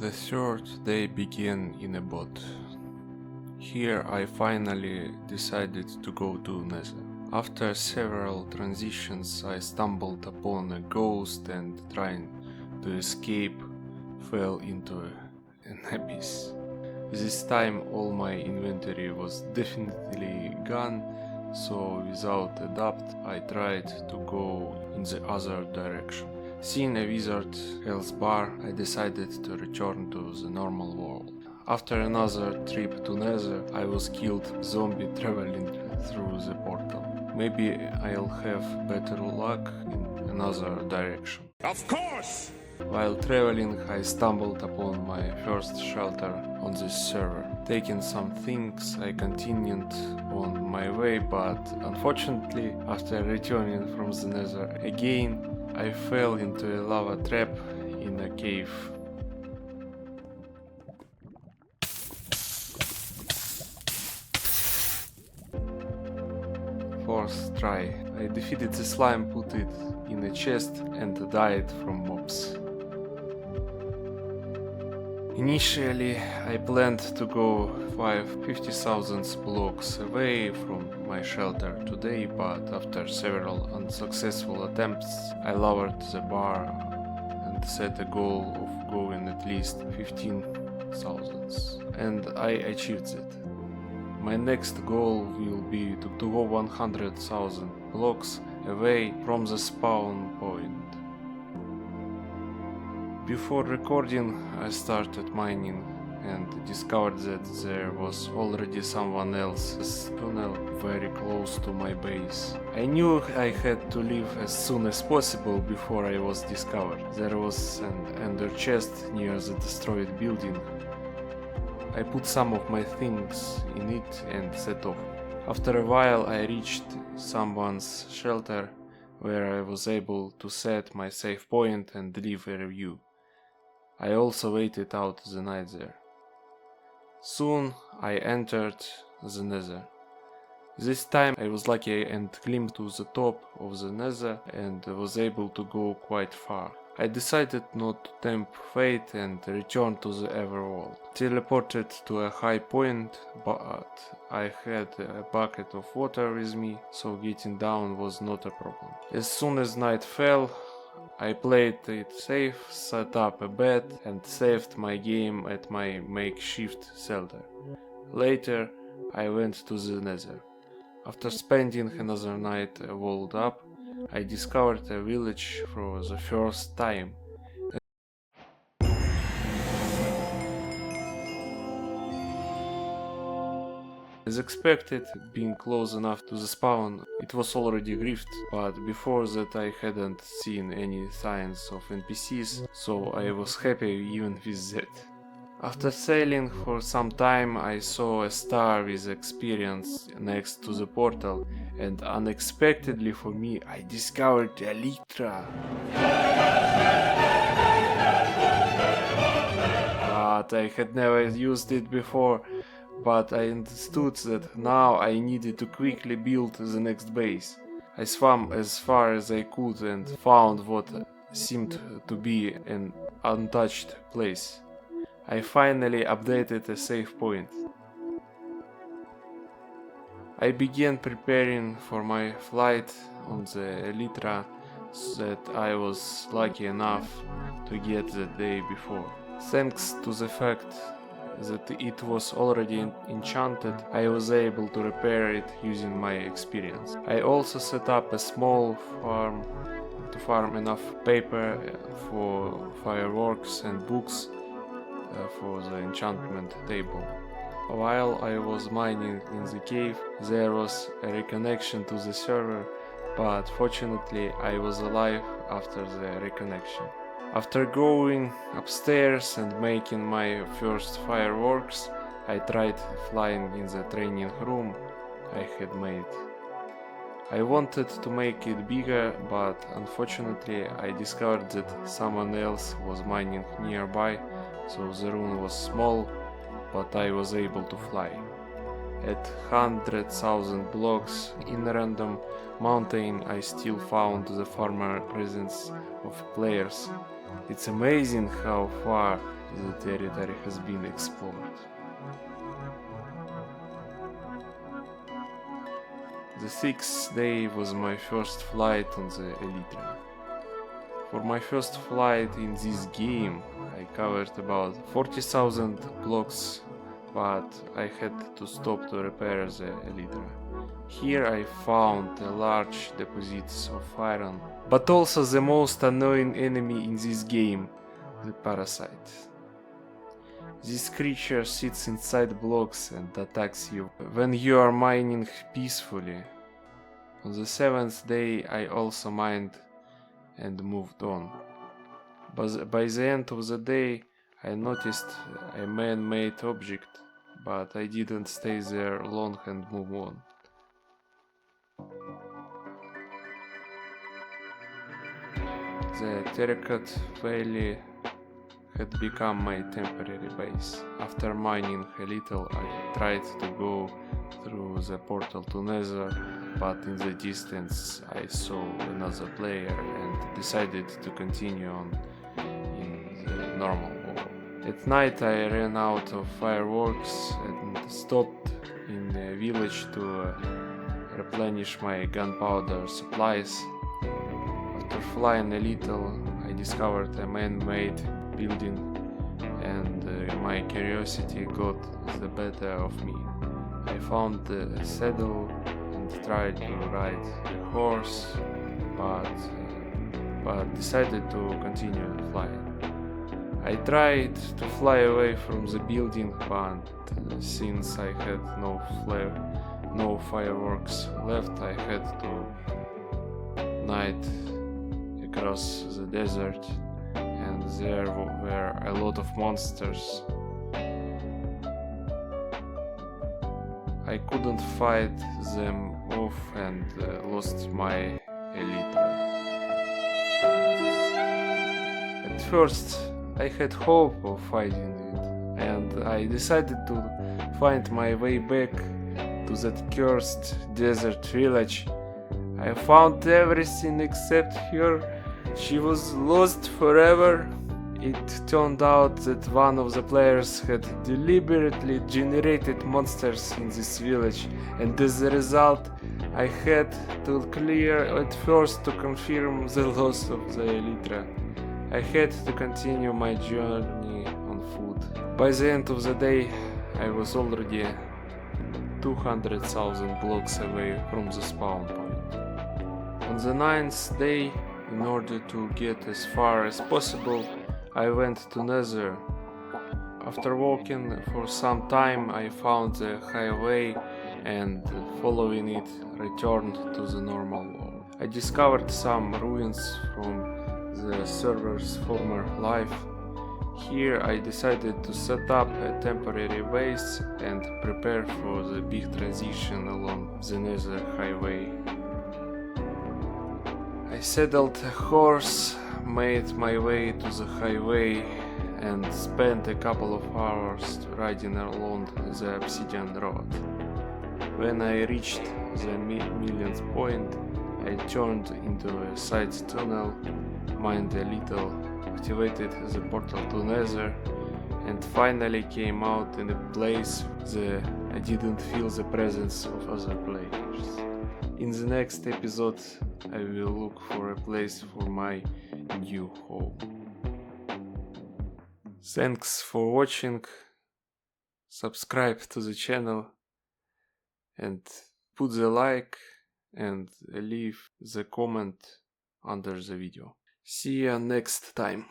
The third day began in a boat. Here I finally decided to go to Nether. After several transitions I stumbled upon a ghost and trying to escape fell into an abyss. This time all my inventory was definitely gone, so without a doubt I tried to go in the other direction. Seeing a wizard health bar, I decided to return to the normal world. After another trip to Nether, I was killed zombie traveling through the portal. Maybe I'll have better luck in another direction. Of course! While traveling, I stumbled upon my first shelter on this server. Taking some things, I continued on my way, but unfortunately, after returning from the Nether again, I fell into a lava trap in a cave. Fourth try. I defeated the slime, put it in a chest and died from mobs. Initially, I planned to go 50,000 blocks away from my shelter today, but after several unsuccessful attempts, I lowered the bar and set a goal of going at least 15,000, and I achieved it. My next goal will be to go 100,000 blocks away from the spawn point. Before recording, I started mining and discovered that there was already someone else's tunnel very close to my base. I knew I had to leave as soon as possible before I was discovered. There was an ender chest near the destroyed building. I put some of my things in it and set off. After a while I reached someone's shelter where I was able to set my save point and leave a review. I also waited out the night there. Soon I entered the Nether. This time I was lucky and climbed to the top of the Nether and was able to go quite far. I decided not to tempt fate and returned to the Everworld. Teleported to a high point, but I had a bucket of water with me, so getting down was not a problem. As soon as night fell, I played it safe, set up a bed and saved my game at my makeshift shelter. Later I went to the Nether. After spending another night walled up, I discovered a village for the first time. As expected, being close enough to the spawn, it was already griefed, but before that I hadn't seen any signs of NPCs, so I was happy even with that. After sailing for some time, I saw a star with experience next to the portal, and unexpectedly for me, I discovered Elytra. But I had never used it before, but I understood that now I needed to quickly build the next base. I swam as far as I could and found what seemed to be an untouched place. I finally updated a save point. I began preparing for my flight on the Elytra that I was lucky enough to get the day before. Thanks to the fact that it was already enchanted, I was able to repair it using my experience. I also set up a small farm to farm enough paper for fireworks and books for the enchantment table. While I was mining in the cave, there was a reconnection to the server, but fortunately I was alive after the reconnection. After going upstairs and making my first fireworks, I tried flying in the training room I had made. I wanted to make it bigger, but unfortunately I discovered that someone else was mining nearby, so the room was small, but I was able to fly. At 100,000 blocks in random mountain, I still found the former presence of players. It's amazing how far the territory has been explored. The 6th day was my first flight on the Elytra. For my first flight in this game, I covered about 40,000 blocks, but I had to stop to repair the Elytra. Here I found large deposits of iron, but also the most annoying enemy in this game, the parasite. This creature sits inside blocks and attacks you when you are mining peacefully. On the 7th day I also mined and moved on. But by the end of the day I noticed a man-made object, but I didn't stay there long and move on. The Terracotta Valley had become my temporary base. After mining a little, I tried to go through the portal to Nether, but in the distance I saw another player and decided to continue on in the normal world. At night I ran out of fireworks and stopped in a village to replenish my gunpowder supplies. After flying a little, I discovered a man-made building, and my curiosity got the better of me. I found a saddle and tried to ride a horse, but decided to continue flying. I tried to fly away from the building, but since I had no fireworks left, I had to night across the desert, and there were a lot of monsters. I couldn't fight them off and lost my Elytra. At first I had hope of fighting it, and I decided to find my way back to that cursed desert village. I found everything except her. She was lost forever. It turned out that one of the players had deliberately generated monsters in this village, and as a result I had to clear at first to confirm the loss of the Elytra. I had to continue my journey on foot. By the end of the day I was already 200,000 blocks away from the spawn point. On the 9th day, in order to get as far as possible, I went to Nether. After walking for some time I found the highway and following it returned to the normal world. I discovered some ruins from the server's former life. Here I decided to set up a temporary base and prepare for the big transition along the Nether highway. I saddled a horse, made my way to the highway, and spent a couple of hours riding along the obsidian road. When I reached the millionth point, I turned into a side tunnel, mined a little, activated the portal to Nether, and finally came out in a place where I didn't feel the presence of other players. In the next episode I will look for a place for my new home. Thanks for watching, subscribe to the channel and put the like and leave the comment under the video. See you next time.